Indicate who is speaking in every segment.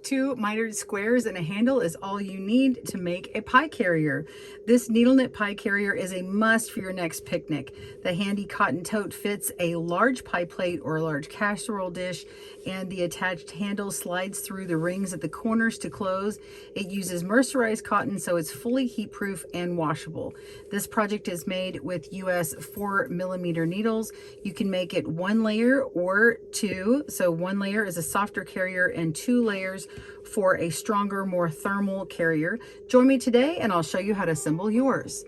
Speaker 1: 2 mitered squares and a handle is all you need to make a pie carrier. This needle knit pie carrier is a must for your next picnic. The handy cotton tote fits a large pie plate or a large casserole dish, and the attached handle slides through the rings at the corners to close. It uses mercerized cotton, so it's fully heat proof and washable. This project is made with US 4mm needles. You can make it 1 layer or 2. So 1 layer is a softer carrier and 2 layers for a stronger, more thermal carrier. Join me today and I'll show you how to assemble yours.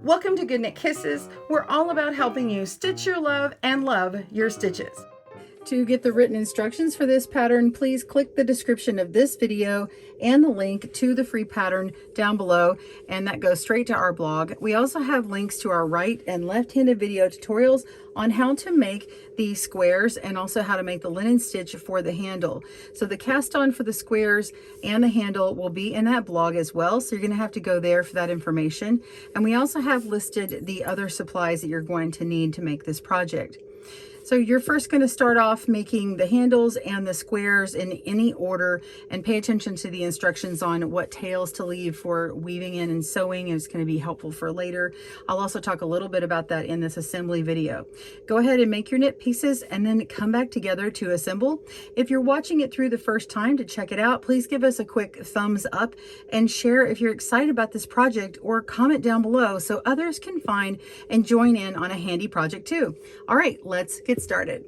Speaker 1: Welcome to GoodKnit Kisses. We're all about helping you stitch your love and love your stitches. To get the written instructions for this pattern, please click the description of this video and the link to the free pattern down below, and that goes straight to our blog. We also have links to our right and left-handed video tutorials on how to make the squares and also how to make the linen stitch for the handle. So the cast on for the squares and the handle will be in that blog as well, so you're going to have to go there for that information. And we also have listed the other supplies that you're going to need to make this project. So you're first going to start off making the handles and the squares in any order, and pay attention to the instructions on what tails to leave for weaving in and sewing. It's going to be helpful for later. I'll also talk a little bit about that in this assembly video. Go ahead and make your knit pieces and then come back together to assemble. If you're watching it through the first time, to check it out, please give us a quick thumbs up and share if you're excited about this project, or comment down below so others can find and join in on a handy project too. All right, let's get started.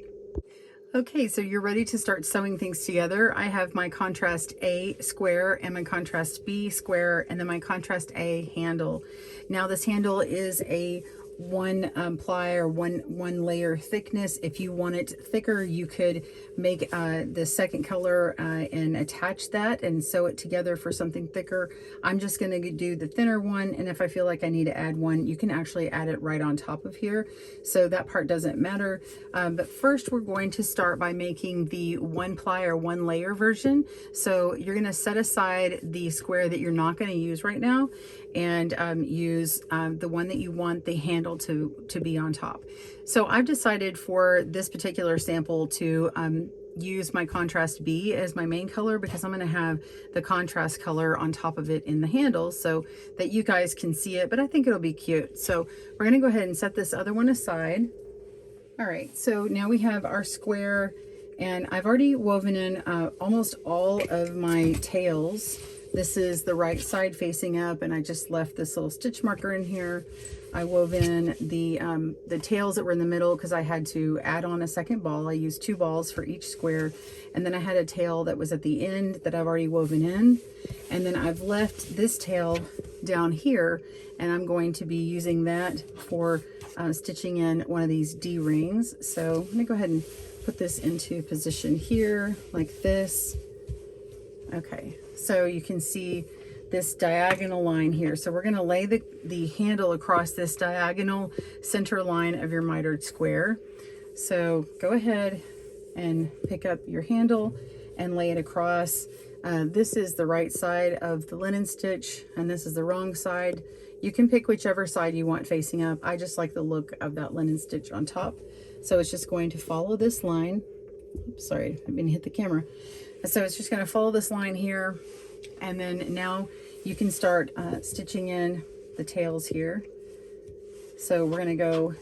Speaker 1: Okay, so you're ready to start sewing things together. I have my contrast A square and my contrast B square, and then my contrast A handle. Now this handle is a 1 ply or one layer thickness. If you want it thicker, you could make the second color and attach that and sew it together for something thicker. I'm just going to do the thinner one, and if I feel like I need to add one, you can actually add it right on top of here, so that part doesn't matter. But first we're going to start by making the 1 ply or 1 layer version. So you're going to set aside the square that you're not going to use right now, and use the one that you want the handle to be on top. So I've decided for this particular sample to use my contrast B as my main color, because I'm going to have the contrast color on top of it in the handle so that you guys can see it, but I think it'll be cute. So we're going to go ahead and set this other one aside. All right, so now we have our square, and I've already woven in almost all of my tails. This is the right side facing up, and I just left this little stitch marker in here. I wove in the tails that were in the middle because I had to add on a second ball. I used 2 balls for each square, and then I had a tail that was at the end that I've already woven in, and then I've left this tail down here, and I'm going to be using that for stitching in one of these D rings. So I'm gonna go ahead and put this into position here like this. Okay, so you can see this diagonal line here. So we're going to lay the handle across this diagonal center line of your mitered square. So go ahead and pick up your handle and lay it across. This is the right side of the linen stitch, and this is the wrong side. You can pick whichever side you want facing up. I just like the look of that linen stitch on top. So it's just going to follow this line. Oops, sorry, I didn't hit the camera. So it's just going to follow this line here, and then now you can start stitching in the tails here. So we're going to go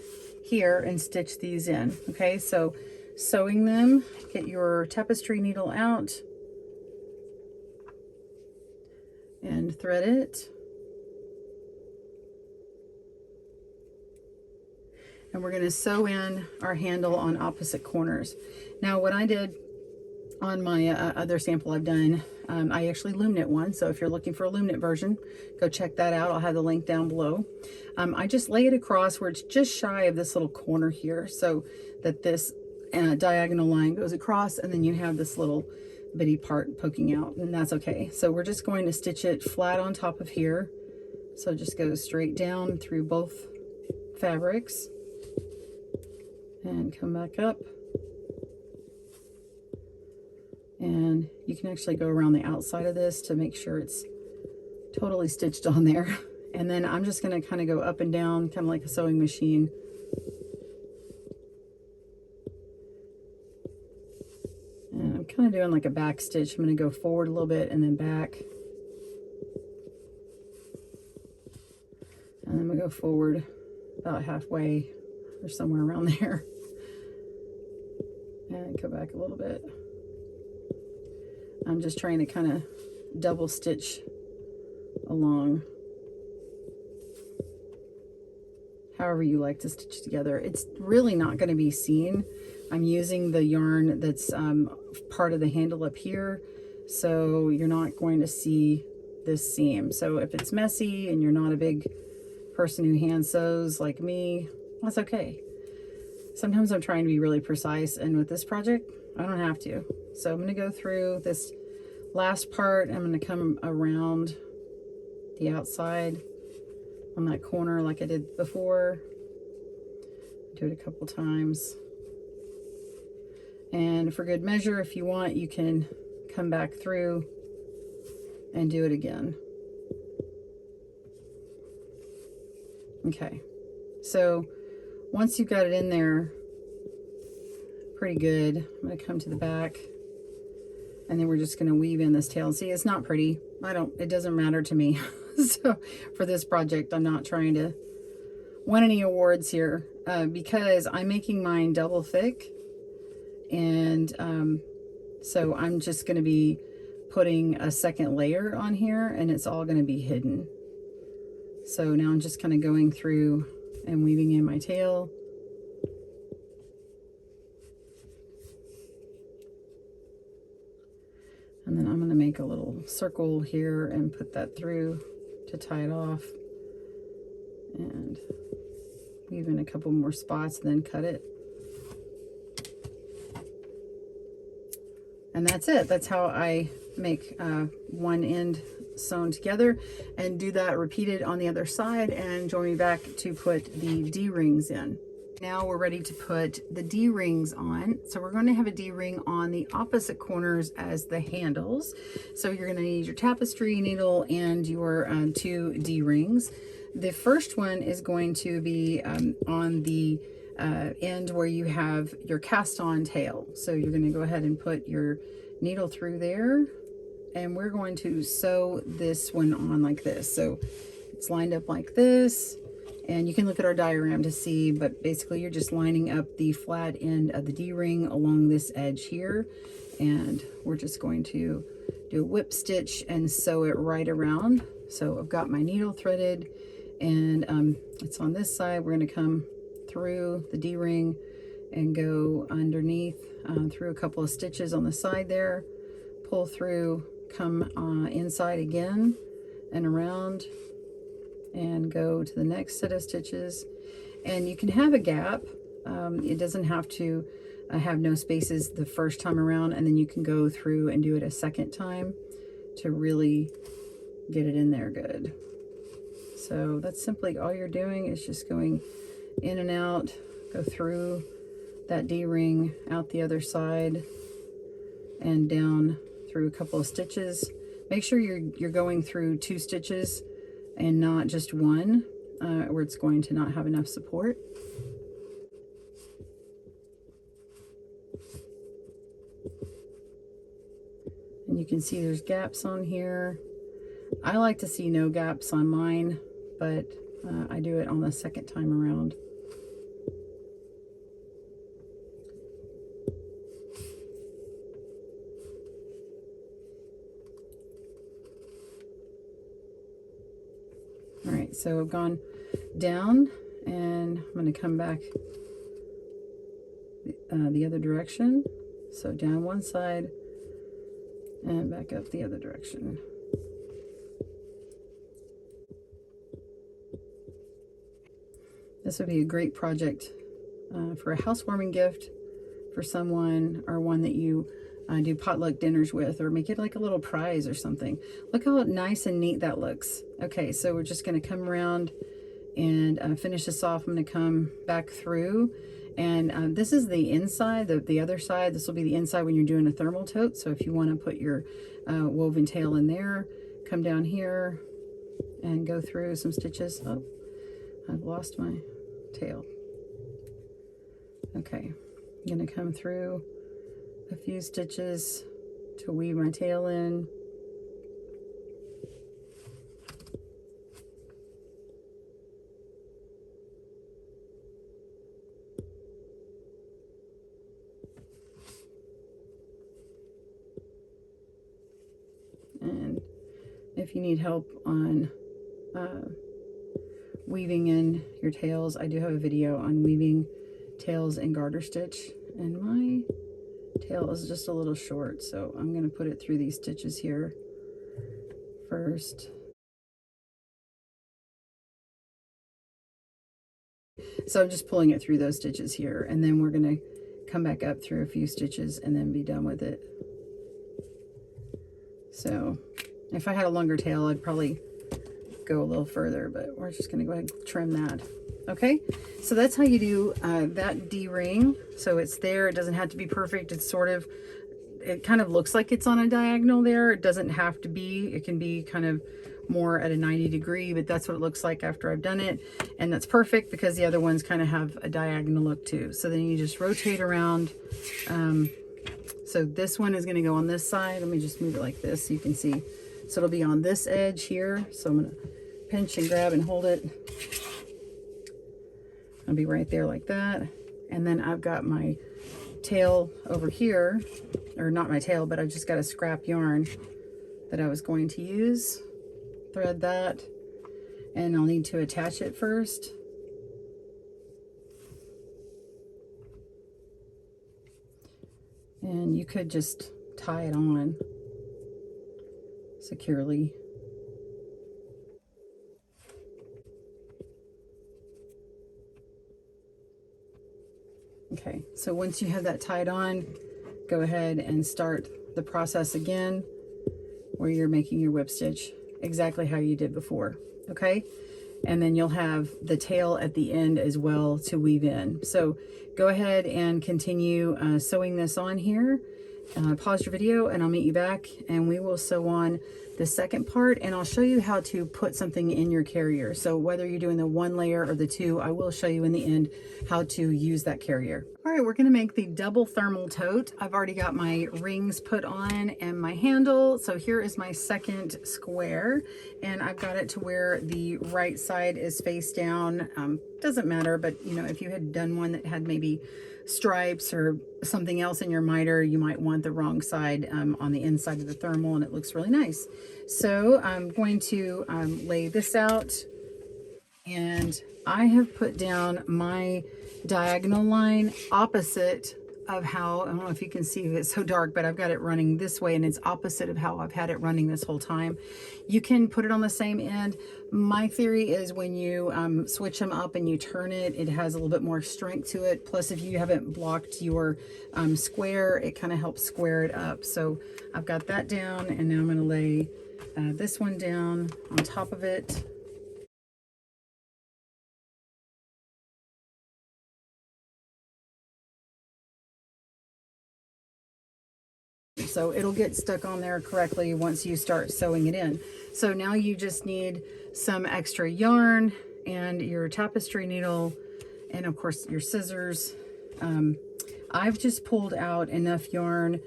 Speaker 1: here and stitch these in. Okay, so sewing them, get your tapestry needle out and thread it. And we're going to sew in our handle on opposite corners. Now what I did on my other sample I've done, I actually loom knit one, so if you're looking for a loom knit version, go check that out. I'll have the link down below. I just lay it across where it's just shy of this little corner here, so that this diagonal line goes across, and then you have this little bitty part poking out, and that's okay. So we're just going to stitch it flat on top of here, so just go straight down through both fabrics and come back up. And you can actually go around the outside of this to make sure it's totally stitched on there. And then I'm just going to kind of go up and down, kind of like a sewing machine. And I'm kind of doing like a back stitch. I'm going to go forward a little bit and then back. And then we go forward about halfway or somewhere around there. And go back a little bit. I'm just trying to kind of double stitch along. However you like to stitch together. It's really not going to be seen. I'm using the yarn that's part of the handle up here, so you're not going to see this seam. So if it's messy and you're not a big person who hand sews like me, that's okay. Sometimes I'm trying to be really precise, and with this project, I don't have to. So I'm going to go through this last part. I'm going to come around the outside on that corner like I did before. Do it a couple times. And for good measure, if you want, you can come back through and do it again. Okay, so once you've got it in there pretty good, I'm going to come to the back, and then we're just going to weave in this tail. See, it's not pretty. It doesn't matter to me. So for this project, I'm not trying to win any awards here because I'm making mine double thick. And so I'm just going to be putting a second layer on here, and it's all going to be hidden. So now I'm just kind of going through and weaving in my tail. And then I'm going to make a little circle here and put that through to tie it off. And weave in a couple more spots and then cut it. And that's it. That's how I make one end sewn together, and do that repeated on the other side, and join me back to put the D-rings in. Now we're ready to put the D-rings on. So we're going to have a D-ring on the opposite corners as the handles. So you're going to need your tapestry needle and your 2 D-rings. The first one is going to be on the end where you have your cast on tail. So you're going to go ahead and put your needle through there, and we're going to sew this one on like this. So it's lined up like this, and you can look at our diagram to see, but basically you're just lining up the flat end of the D-ring along this edge here, and we're just going to do a whip stitch and sew it right around. So I've got my needle threaded, and it's on this side. We're going to come through the D-ring and go underneath through a couple of stitches on the side there, pull through, come inside again and around, and go to the next set of stitches. And you can have a gap. It doesn't have to have no spaces the first time around, and then you can go through and do it a second time to really get it in there good. So that's simply all you're doing, is just going in and out, go through that D-ring, out the other side, and down through a couple of stitches. Make sure you're going through 2 stitches and not just one, or it's going to not have enough support. And you can see there's gaps on here. I like to see no gaps on mine, but I do it on the second time around. All right, so I've gone down, and I'm going to come back the other direction. So down one side and back up the other direction. This would be a great project for a housewarming gift for someone, or one that you do potluck dinners with, or make it like a little prize or something. Look how nice and neat that looks. Okay, so we're just going to come around and finish this off. I'm going to come back through, and this is the inside, the other side. This will be the inside when you're doing a thermal tote. So if you want to put your woven tail in there, come down here and go through some stitches. Oh, I've lost my tail. Okay, I'm going to come through a few stitches to weave my tail in. And if you need help on weaving in your tails, I do have a video on weaving tails in garter stitch, and my tail is just a little short, so I'm going to put it through these stitches here first. So I'm just pulling it through those stitches here, and then we're going to come back up through a few stitches and then be done with it. So if I had a longer tail, I'd probably go a little further, but we're just going to go ahead and trim that. Okay, so that's how you do that D-ring. So it's there. It doesn't have to be perfect. It's sort of, it kind of looks like it's on a diagonal there. It doesn't have to be. It can be kind of more at a 90 degree, but that's what it looks like after I've done it. And that's perfect because the other ones kind of have a diagonal look too. So then you just rotate around. So this one is going to go on this side. Let me just move it like this so you can see. So it'll be on this edge here. So I'm going to pinch and grab and hold it. I'll be right there like that. And then I've got my tail over here, or not my tail, but I've just got a scrap yarn that I was going to use. Thread that, and I'll need to attach it first. And you could just tie it on securely. Okay, so once you have that tied on, go ahead and start the process again where you're making your whip stitch exactly how you did before, okay? And then you'll have the tail at the end as well to weave in. So go ahead and continue sewing this on here. Pause your video and I'll meet you back and we will sew on the second part, and I'll show you how to put something in your carrier. So whether you're doing the one layer or the two, I will show you in the end how to use that carrier. All right, we're gonna make the double thermal tote. I've already got my rings put on and my handle. So here is my second square, and I've got it to where the right side is face down. Doesn't matter, but you know, if you had done one that had maybe stripes or something else in your miter, you might want the wrong side on the inside of the thermal, and it looks really nice. So I'm going to lay this out, and I have put down my diagonal line opposite of how, I don't know if you can see, it's so dark, but I've got it running this way and it's opposite of how I've had it running this whole time. You can put it on the same end. My theory is when you switch them up and you turn it, it has a little bit more strength to it. Plus, if you haven't blocked your square, it kind of helps square it up. So I've got that down, and now I'm going to lay this one down on top of it. So it'll get stuck on there correctly once you start sewing it in. So now you just need some extra yarn and your tapestry needle, and of course your scissors. I've just pulled out enough yarn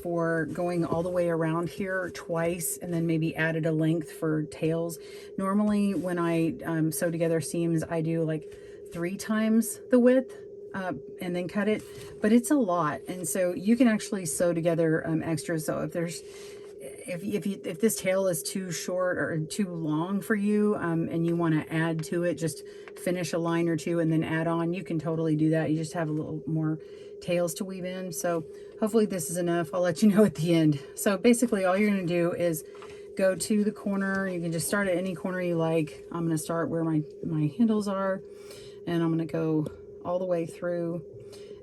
Speaker 1: for going all the way around here twice, and then maybe added a length for tails. Normally when I sew together seams, I do like 3 times the width and then cut it, but it's a lot. And so you can actually sew together extras. So if there's, if this tail is too short or too long for you, and you want to add to it, just finish a line or two and then add on, you can totally do that. You just have a little more tails to weave in. So hopefully this is enough. I'll let you know at the end. So basically all you're going to do is go to the corner. You can just start at any corner you like. I'm going to start where my handles are, and I'm going to go all the way through,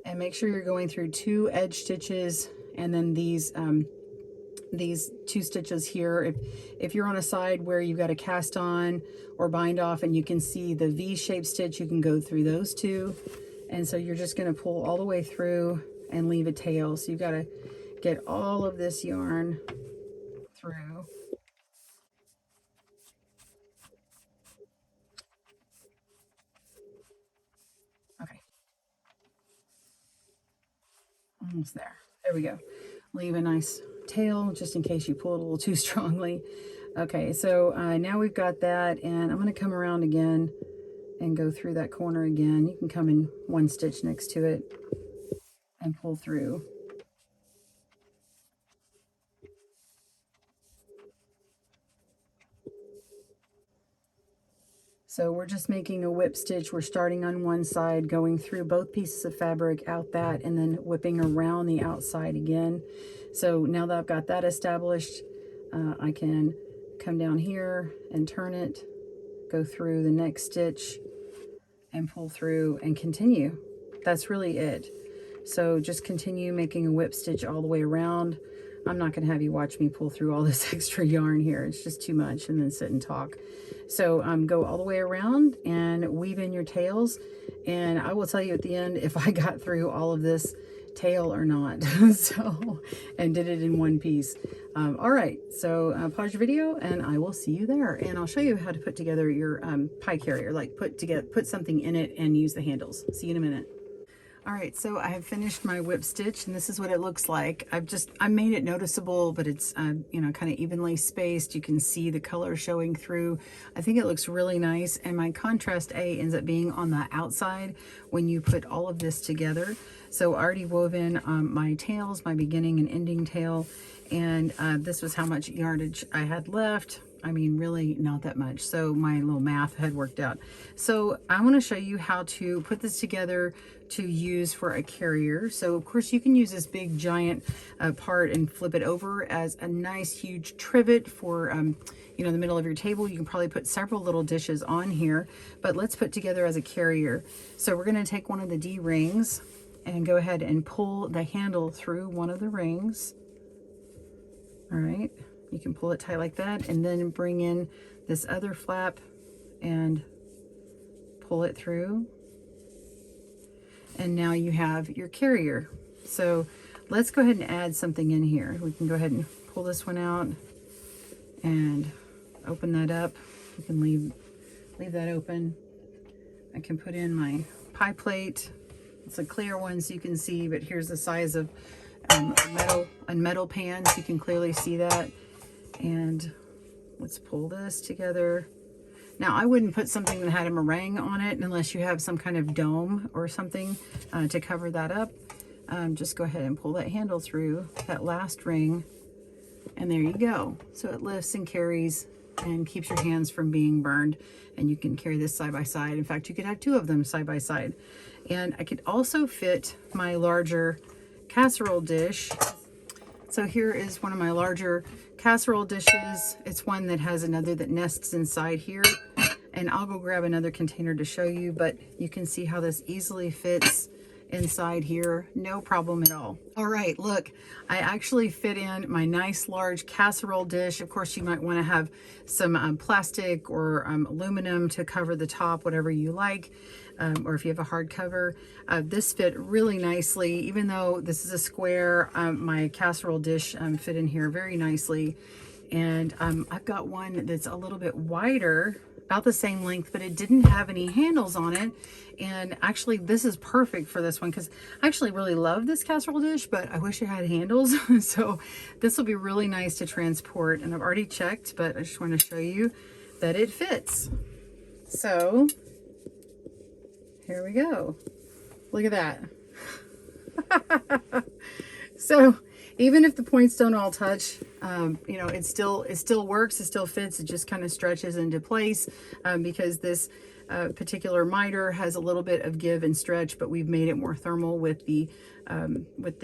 Speaker 1: and make sure you're going through 2 edge stitches, and then these 2 stitches here. If you're on a side where you've got to cast on or bind off and you can see the V-shaped stitch, you can go through those 2. And so you're just going to pull all the way through and leave a tail. So you've got to get all of this yarn through. Okay, almost there. There we go. leave a nice tail just in case you pull it a little too strongly. Okay, so now we've got that, and I'm going to come around again and go through that corner again. You can come in one stitch next to it and pull through. So we're just making a whip stitch. We're starting on one side, going through both pieces of fabric, out that, and then whipping around the outside again. So now that I've got that established, I can come down here and turn it, go through the next stitch, and pull through and continue. That's really it. So just continue making a whip stitch all the way around. I'm not going to have you watch me pull through all this extra yarn here. It's just too much, and then sit and talk. So go all the way around and weave in your tails. And I will tell you at the end if I got through all of this tail or not. So, and did it in one piece. All right, so pause your video and I will see you there. And I'll show you how to put together your pie carrier, like put something in it and use the handles. See you in a minute. All right, so I have finished my whip stitch, and this is what it looks like. I made it noticeable, but it's you know, kind of evenly spaced. You can see the color showing through. I think it looks really nice, and my contrast A ends up being on the outside when you put all of this together. So I already wove in my tails, my beginning and ending tail, and this was how much yardage I had left. I mean, really not that much. So my little math had worked out. So I want to show you how to put this together to use for a carrier. So of course you can use this big giant part and flip it over as a nice huge trivet for you know, the middle of your table. You can probably put several little dishes on here, but let's put together as a carrier. So we're going to take one of the D rings and go ahead and pull the handle through one of the rings. All right. You can pull it tight like that, and then bring in this other flap and pull it through. And now you have your carrier. So let's go ahead and add something in here. We can go ahead and pull this one out and open that up. You can leave that open. I can put in my pie plate. It's a clear one so you can see, but here's the size of a metal pan, so you can clearly see that. And let's pull this together. Now I wouldn't put something that had a meringue on it unless you have some kind of dome or something to cover that up. Just go ahead and pull that handle through that last ring, and there you go. So it lifts and carries and keeps your hands from being burned, and you can carry this side by side. In fact, you could have two of them side by side. And I could also fit my larger casserole dish. So here is one of my larger casserole dishes. It's one that has another that nests inside here, and I'll go grab another container to show you, but you can see how this easily fits inside here, no problem at all. All right, look, I actually fit in my nice large casserole dish. Of course, you might want to have some plastic or aluminum to cover the top, whatever you like, or if you have a hard cover. This fit really nicely. Even though this is a square, my casserole dish fit in here very nicely. And I've got one that's a little bit wider, about the same length, but it didn't have any handles on it. And actually this is perfect for this one, because I actually really love this casserole dish, but I wish it had handles. So this will be really nice to transport, and I've already checked, but I just want to show you that it fits. So here we go. Look at that. So even if the points don't all touch, you know, it still works, it still fits, it just kind of stretches into place because this particular miter has a little bit of give and stretch, but we've made it more thermal with the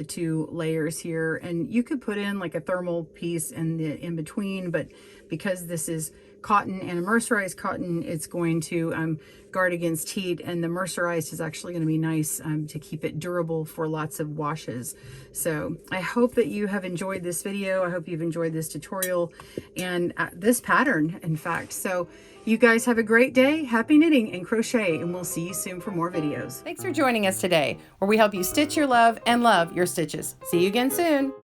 Speaker 1: two layers here. And you could put in like a thermal piece in between, but because this is cotton and a mercerized cotton, it's going to guard against heat, and the mercerized is actually going to be nice to keep it durable for lots of washes. So I hope that you have enjoyed this video. I hope you've enjoyed this tutorial and this pattern, in fact. So you guys have a great day. Happy knitting and crochet, and we'll see you soon for more videos.
Speaker 2: Thanks for joining us today, where we help you stitch your love and love your stitches. See you again soon.